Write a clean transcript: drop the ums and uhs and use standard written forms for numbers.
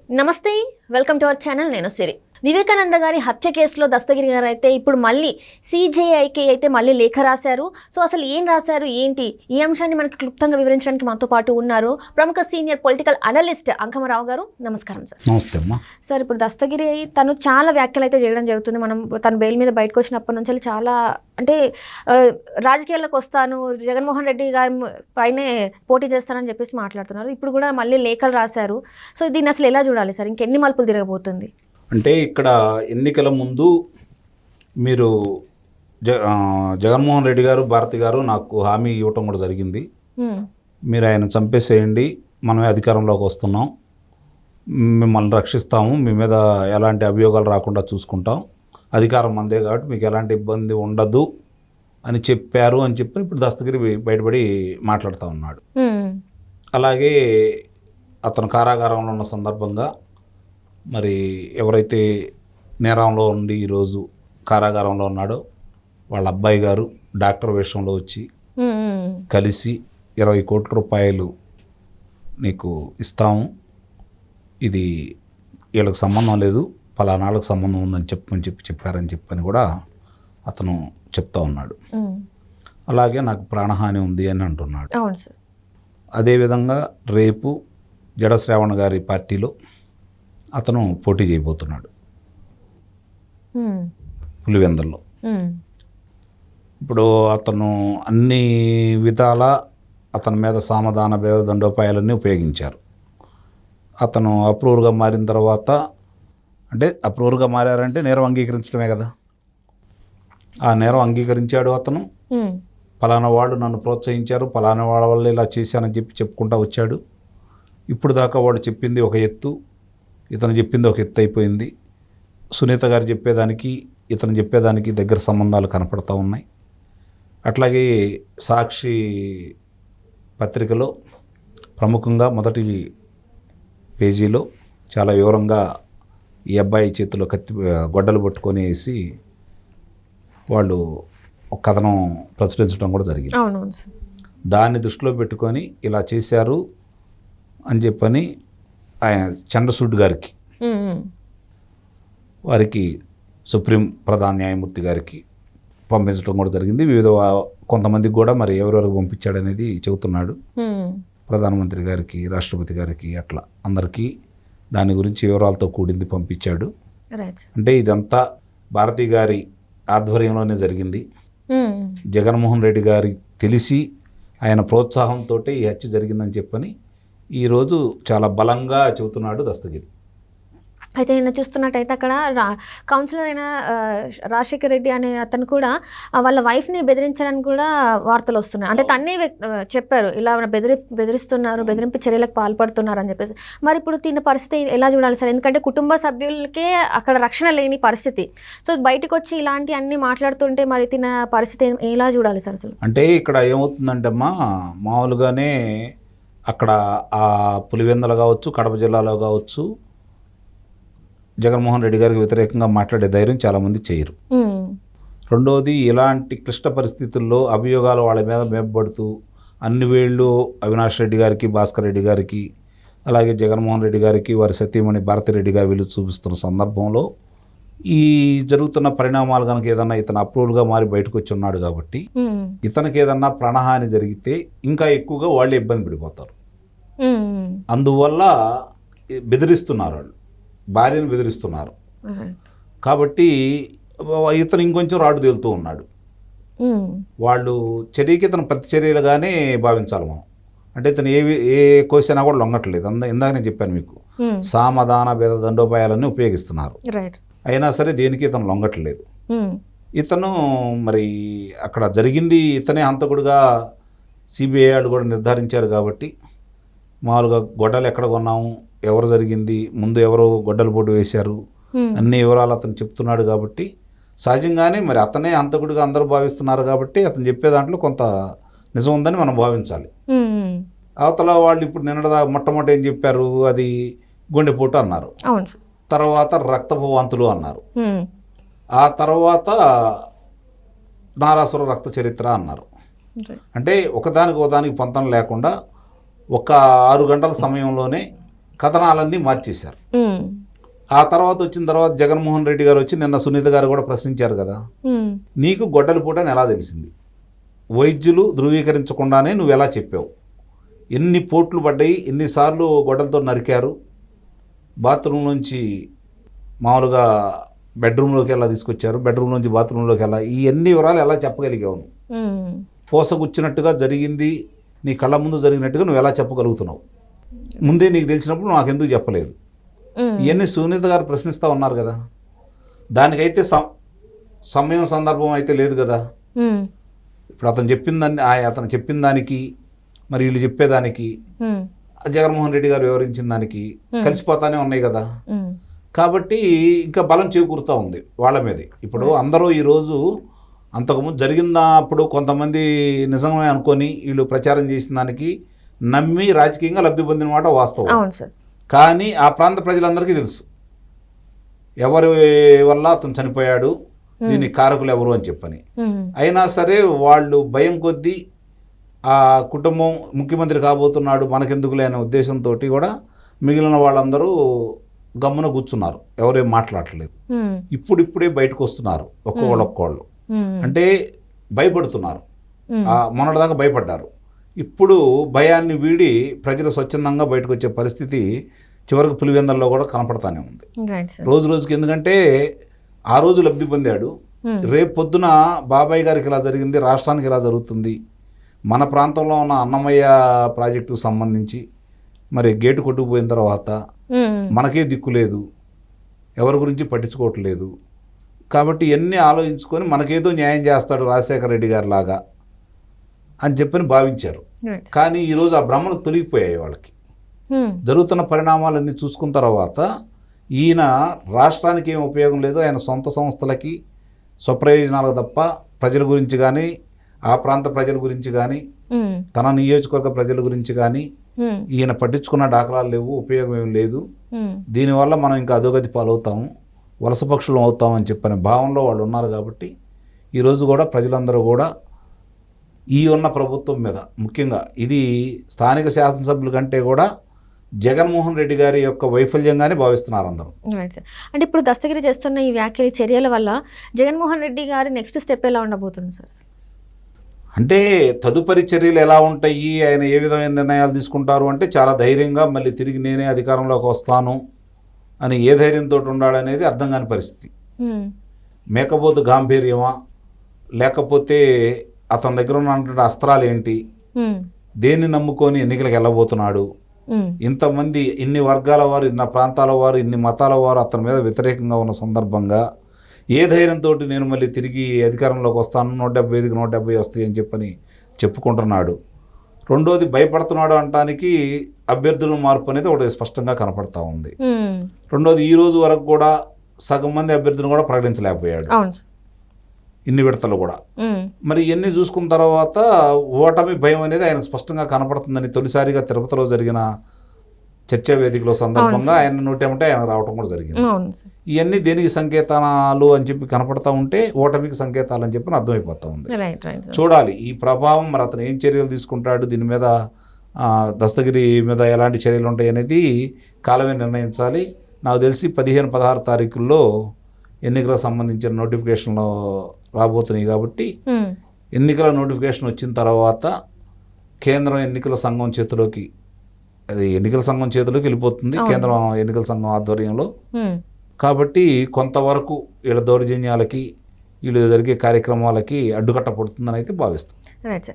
నమస్తే, welcome to our channel. నేను సిరి. వివేకానంద గారి హత్య కేసులో దస్తగిరి గారు అయితే ఇప్పుడు మళ్ళీ సిజేఐకి అయితే మళ్ళీ లేఖ రాశారు. సో అసలు ఏం రాశారు, ఏంటి, ఈ అంశాన్ని మనకి క్లుప్తంగా వివరించడానికి మనతో పాటు ఉన్నారు ప్రముఖ సీనియర్ పొలిటికల్ అనలిస్ట్ అంకమరావు గారు. నమస్కారం సార్. నమస్తే అమ్మా. సార్, ఇప్పుడు దస్తగిరి తను చాలా వ్యాఖ్యలు అయితే చేయడం జరుగుతుంది. మనం తను బెయిల్ మీద బయటకు వచ్చినప్పటి నుంచి చాలా అంటే రాజకీయాల్లోకి వస్తాను, జగన్మోహన్ రెడ్డి గారి పైనే పోటీ చేస్తానని చెప్పేసి మాట్లాడుతున్నారు. ఇప్పుడు కూడా మళ్ళీ లేఖలు రాశారు. సో దీన్ని అసలు ఎలా చూడాలి సార్? ఇంకెన్ని మలుపులు తిరగబోతుంది? అంటే ఇక్కడ ఎన్నికల ముందు మీరు జగన్మోహన్ రెడ్డి గారు, భారతి గారు నాకు హామీ ఇవ్వటం కూడా జరిగింది. మీరు ఆయన చంపేసేయండి, మనమే అధికారంలోకి వస్తున్నాం, మిమ్మల్ని రక్షిస్తాము, మీ మీద ఎలాంటి అభియోగాలు రాకుండా చూసుకుంటాం, అధికారం అందే కాబట్టి మీకు ఎలాంటి ఇబ్బంది ఉండదు అని చెప్పారు అని చెప్పి ఇప్పుడు దస్తగిరి బయటపడి మాట్లాడుతూ ఉన్నాడు. అలాగే అతను కారాగారంలో ఉన్న సందర్భంగా మరి ఎవరైతే నేరంలో ఉండి ఈరోజు కారాగారంలో ఉన్నాడో వాళ్ళ అబ్బాయి గారు డాక్టర్ విషయంలో వచ్చి కలిసి 20 కోట్ల రూపాయలు నీకు ఇస్తాము, ఇది వీళ్ళకి సంబంధం లేదు, ఫలానాళ్ళకి సంబంధం ఉందని చెప్పారని చెప్పని కూడా అతను చెప్తా ఉన్నాడు. అలాగే నాకు ప్రాణహాని ఉంది అని అంటున్నాడు. అదేవిధంగా రేపు జడ శ్రావణ్ గారి పార్టీలో అతను పోటీ చేయబోతున్నాడు పులివెందుల్లో. ఇప్పుడు అతను అన్ని విధాల అతని మీద సామధాన భేద దండోపాయాలన్నీ ఉపయోగించారు. అతను అప్రూవర్గా మారిన తర్వాత, అంటే అప్రూవర్గా మారారంటే నేరం అంగీకరించడమే కదా, ఆ నేరం అంగీకరించాడు అతను. ఫలానా వాళ్ళు నన్ను ప్రోత్సహించారు, ఫలానా వాళ్ళ వల్ల ఇలా చేశానని చెప్పుకుంటూ వచ్చాడు. ఇప్పుడు దాకా వాడు చెప్పింది ఒక ఎత్తు, ఇతను చెప్పింది ఒక ఎత్తు అయిపోయింది. సునీత గారు చెప్పేదానికి ఇతను చెప్పేదానికి దగ్గర సంబంధాలు కనపడతా ఉన్నాయి. అట్లాగే సాక్షి పత్రికలో ప్రముఖంగా మొదటి పేజీలో చాలా వివరంగా ఈ అబ్బాయి చేతిలో గొడ్డలు పట్టుకొని వేసి వాళ్ళు ఒక కథనం ప్రచురించడం కూడా జరిగింది. దాన్ని దృష్టిలో పెట్టుకొని ఇలా చేశారు అని చెప్పని ఆయన చంద్రచూడ్ గారికి, వారికి సుప్రీం ప్రధాన న్యాయమూర్తి గారికి పంపించడం కూడా జరిగింది. వివిధ కొంతమందికి కూడా మరి ఎవరెవరికి పంపించాడనేది చెబుతున్నాడు. ప్రధానమంత్రి గారికి, రాష్ట్రపతి గారికి, అట్లా అందరికీ దాని గురించి వివరాలతో కూడింది పంపించాడు. అంటే ఇదంతా భారతి గారి ఆధ్వర్యంలోనే జరిగింది. జగన్మోహన్ రెడ్డి గారి తెలిసి ఆయన ప్రోత్సాహంతో ఈ హత్య జరిగిందని చెప్పని ఈరోజు చాలా బలంగా చెబుతున్నాడు దస్తగిరి. అయితే నేను చూస్తున్నట్టయితే అక్కడ కౌన్సిలర్ అయిన రాజశేఖర్ రెడ్డి అనే అతను కూడా వాళ్ళ వైఫ్ని బెదిరించడానికి కూడా వార్తలు వస్తున్నాయి. అంటే తన్నే చెప్పారు, ఇలా బెదిరిస్తున్నారు, బెదిరింపు చర్యలకు పాల్పడుతున్నారు అని చెప్పేసి. మరి ఇప్పుడు తిన్న పరిస్థితి ఎలా చూడాలి సార్? ఎందుకంటే కుటుంబ సభ్యులకే అక్కడ రక్షణ లేని పరిస్థితి. సో బయటకు వచ్చి ఇలాంటి అన్ని మాట్లాడుతుంటే మరి తిన్న పరిస్థితి ఎలా చూడాలి సార్ అసలు? అంటే ఇక్కడ ఏమవుతుందంటే అమ్మా, మామూలుగానే అక్కడ ఆ పులివెందులు కావచ్చు, కడప జిల్లాలో కావచ్చు, జగన్మోహన్ రెడ్డి గారికి వ్యతిరేకంగా మాట్లాడే ధైర్యం చాలామంది చేయరు. రెండోది, ఇలాంటి క్లిష్ట పరిస్థితుల్లో అభియోగాలు వాళ్ళ మీద మేపబడుతూ అన్ని వేళ్ళు అవినాష్ రెడ్డి గారికి, భాస్కర్ రెడ్డి గారికి, అలాగే జగన్మోహన్ రెడ్డి గారికి వారి సతీమణి భారతిరెడ్డి గారు వీళ్ళు చూపిస్తున్న సందర్భంలో ఈ జరుగుతున్న పరిణామాలు కనుక ఏదన్నా ఇతను అప్రూవల్గా మారి బయటకు వచ్చి ఉన్నాడు కాబట్టి ఇతనికి ఏదన్నా ప్రాణహాని జరిగితే ఇంకా ఎక్కువగా వాళ్ళే ఇబ్బంది పడిపోతారు. అందువల్ల బెదిరిస్తున్నారు, వాళ్ళు భార్యను బెదిరిస్తున్నారు. కాబట్టి ఇతను ఇంకొంచెం రాడు తేలుతూ ఉన్నాడు. వాళ్ళు చర్యకి ఇతను ప్రతిచర్యలుగానే భావించాలి మనం. అంటే ఇతను ఏ క్వశ్చన్ కూడా లొంగట్లేదు. ఇందాక నేను చెప్పాను మీకు, సామధాన భేద దండోపాయాలన్నీ ఉపయోగిస్తున్నారు. అయినా సరే దేనికి ఇతను లొంగట్లేదు. ఇతను మరి అక్కడ జరిగింది ఇతనే హంతకుడిగా సిబిఐ వాళ్ళు కూడా నిర్ధారించారు కాబట్టి మామూలుగా గొడ్డలు ఎక్కడ కొన్నాము, ఎవరు జరిగింది, ముందు ఎవరు గొడ్డలు పోటు వేశారు, అన్ని వివరాలు అతను చెప్తున్నాడు కాబట్టి సహజంగానే మరి అతనే హంతకుడిగా అందరూ భావిస్తున్నారు కాబట్టి అతను చెప్పే దాంట్లో కొంత నిజం ఉందని మనం భావించాలి. అవతల వాళ్ళు ఇప్పుడు నిన్నదా మొట్టమొదటి ఏం చెప్పారు, అది గుండెపోటు అన్నారు, తర్వాత రక్తపు వాంతులు అన్నారు, ఆ తర్వాత నారాసుర రక్త చరిత్ర అన్నారు. అంటే ఒకదానికి పొంతం లేకుండా ఒక 6 గంటల సమయంలోనే కథనాలన్నీ మార్చేశారు. ఆ తర్వాత వచ్చిన తర్వాత జగన్మోహన్ రెడ్డి గారు వచ్చి నిన్న సునీత గారు కూడా ప్రశ్నించారు కదా, నీకు గొడ్డలి పూట అని ఎలా తెలిసింది? వైద్యులు ధృవీకరించకుండానే నువ్వు ఎలా చెప్పావు? ఎన్ని పోట్లు పడ్డాయి, ఎన్నిసార్లు గొడ్డలతో నరికారు, బాత్రూమ్ నుంచి మామూలుగా బెడ్రూమ్లోకి ఎలా తీసుకొచ్చారు, బెడ్రూమ్ నుంచి బాత్రూంలోకి ఎలా, ఈ అన్ని వివరాలు ఎలా చెప్పగలిగావు? పోసగుచ్చినట్టుగా జరిగింది, నీ కళ్ళ ముందు జరిగినట్టుగా నువ్వు ఎలా చెప్పగలుగుతున్నావు? ముందే నీకు తెలిసినప్పుడు నాకు ఎందుకు చెప్పలేదు? ఇవన్నీ సునీత గారు ప్రశ్నిస్తూ ఉన్నారు కదా. దానికైతే సమయం సందర్భం అయితే లేదు కదా. ఇప్పుడు అతను చెప్పిన దానికి మరి వీళ్ళు చెప్పేదానికి జగన్మోహన్ రెడ్డి గారు వివరించిన దానికి కలిసిపోతానే ఉన్నాయి కదా. కాబట్టి ఇంకా బలం చేకూరుతూ ఉంది వాళ్ళ మీద. ఇప్పుడు అందరూ ఈరోజు అంతకుముందు జరిగినప్పుడు కొంతమంది నిజమే అనుకొని వీళ్ళు ప్రచారం చేసిన దానికి నమ్మి రాజకీయంగా లబ్ధి పొందిన మాట వాస్తవం. కానీ ఆ ప్రాంత ప్రజలందరికీ తెలుసు ఎవరి వల్ల అతను చనిపోయాడు, దీనికి కారకులు ఎవరు అని చెప్పని. అయినా సరే వాళ్ళు భయం కొద్దీ ఆ కుటుంబం ముఖ్యమంత్రి కాబోతున్నాడు మనకెందుకులే అనే ఉద్దేశంతో కూడా మిగిలిన వాళ్ళందరూ గమ్మున కూర్చున్నారు, ఎవరేం మాట్లాడలేదు. ఇప్పుడిప్పుడే బయటకు వస్తున్నారు ఒక్కోళ్ళు. అంటే భయపడుతున్నారు. మొన్నటిదాకా భయపడ్డారు, ఇప్పుడు భయాన్ని వీడి ప్రజలు స్వచ్ఛందంగా బయటకు వచ్చే పరిస్థితి చివరికి పులివెందల్లో కూడా కనపడతానే ఉంది రోజు రోజుకి. ఎందుకంటే ఆ రోజు లబ్ధి పొందాడు, రేపు పొద్దున బాబాయ్ గారికి ఇలా జరిగింది, రాష్ట్రానికి ఇలా జరుగుతుంది. మన ప్రాంతంలో ఉన్న అన్నమయ్య ప్రాజెక్టుకు సంబంధించి మరి గేటు కొట్టుకుపోయిన తర్వాత మనకే దిక్కు లేదు, ఎవరి గురించి పట్టించుకోవట్లేదు. కాబట్టి ఇవన్నీ ఆలోచించుకొని మనకేదో న్యాయం చేస్తాడు రాజశేఖర రెడ్డి గారి లాగా అని చెప్పని భావించారు. కానీ ఈరోజు ఆ భ్రమలు తొలగిపోయాయి వాళ్ళకి. జరుగుతున్న పరిణామాలన్నీ చూసుకున్న తర్వాత ఈయన రాష్ట్రానికి ఏం ఉపయోగం లేదు, ఆయన సొంత సంస్థలకి స్వప్రయోజనాలకు తప్ప ప్రజల గురించి కానీ ఆ ప్రాంత ప్రజల గురించి కానీ తన నియోజకవర్గ ప్రజల గురించి కానీ ఈయన పట్టించుకున్న దాఖలాలు లేవు, ఉపయోగం ఏం లేదు. దీనివల్ల మనం ఇంకా అధోగతి పాలవుతాము, వలస పక్షులం అవుతామని చెప్పనే భావంలో వాళ్ళు ఉన్నారు. కాబట్టి ఈరోజు కూడా ప్రజలందరూ కూడా ఈ ఉన్న ప్రభుత్వం మీద, ముఖ్యంగా ఇది స్థానిక శాసనసభ్యుల కంటే కూడా జగన్మోహన్ రెడ్డి గారి యొక్క వైఫల్యంగానే భావిస్తున్నారు అందరూ. అంటే ఇప్పుడు దస్తగిరి చేస్తున్న ఈ వ్యాఖ్యల చర్యల వల్ల జగన్మోహన్ రెడ్డి గారి నెక్స్ట్ స్టెప్ ఎలా ఉండబోతుంది సార్? అంటే తదుపరి చర్యలు ఎలా ఉంటాయి, ఆయన ఏ విధమైన నిర్ణయాలు తీసుకుంటారు అంటే చాలా ధైర్యంగా మళ్ళీ తిరిగి నేనే అధికారంలోకి వస్తాను అని ఏ ధైర్యంతో ఉండాలనేది అర్థం కాని పరిస్థితి. మేకపోతు గాంభీర్యమా, లేకపోతే అతని దగ్గర ఉన్నటువంటి అస్త్రాలు ఏంటి, దేన్ని నమ్ముకొని ఎన్నికలకు వెళ్ళబోతున్నాడు, ఇంతమంది ఇన్ని వర్గాల వారు, ఇన్ని ప్రాంతాల వారు, ఇన్ని మతాల వారు అతని మీద వ్యతిరేకంగా ఉన్న సందర్భంగా ఏ ధైర్యంతో నేను మళ్ళీ తిరిగి అధికారంలోకి వస్తాను, 175కి 170 వస్తాయి అని చెప్పని చెప్పుకుంటున్నాడు. రెండోది భయపడుతున్నాడు అనటానికి అభ్యర్థుల మార్పు అనేది ఒకటి స్పష్టంగా కనపడతా ఉంది. రెండోది ఈ రోజు వరకు కూడా సగం మంది అభ్యర్థులను కూడా ప్రకటించలేకపోయాడు ఇన్ని విడతలు కూడా. మరి ఇవన్నీ చూసుకున్న తర్వాత ఓటమి భయం అనేది ఆయనకు స్పష్టంగా కనపడుతుందని తొలిసారిగా తిరుపతిలో జరిగిన చర్చా వేదికలో సందర్భంగా ఆయన నోటేమంటే ఆయన రావడం కూడా జరిగింది. ఇవన్నీ దేనికి సంకేతాలు అని చెప్పి కనపడతా ఉంటే ఓటమికి సంకేతాలు అని చెప్పి అర్థమైపోతా ఉంది. చూడాలి ఈ ప్రభావం, మరి అతను ఏం చర్యలు తీసుకుంటాడు, దీని మీద దస్తగిరి మీద ఎలాంటి చర్యలు ఉంటాయి అనేది కాలమే నిర్ణయించాలి. నాకు తెలిసి 15-16 తారీఖుల్లో ఎన్నికలకు సంబంధించిన నోటిఫికేషన్లు రాబోతున్నాయి. కాబట్టి ఎన్నికల నోటిఫికేషన్ వచ్చిన తర్వాత కేంద్రం ఎన్నికల సంఘం చేతిలోకి, అది ఎన్నికల సంఘం చేతిలోకి వెళ్ళిపోతుంది కేంద్రం ఎన్నికల సంఘం ఆధ్వర్యంలో. కాబట్టి కొంతవరకు వీళ్ళ దౌర్జన్యాలకి, వీళ్ళు జరిగే కార్యక్రమాలకి అడ్డుకట్ట పడుతుందని అయితే భావిస్తుంది. Right sir.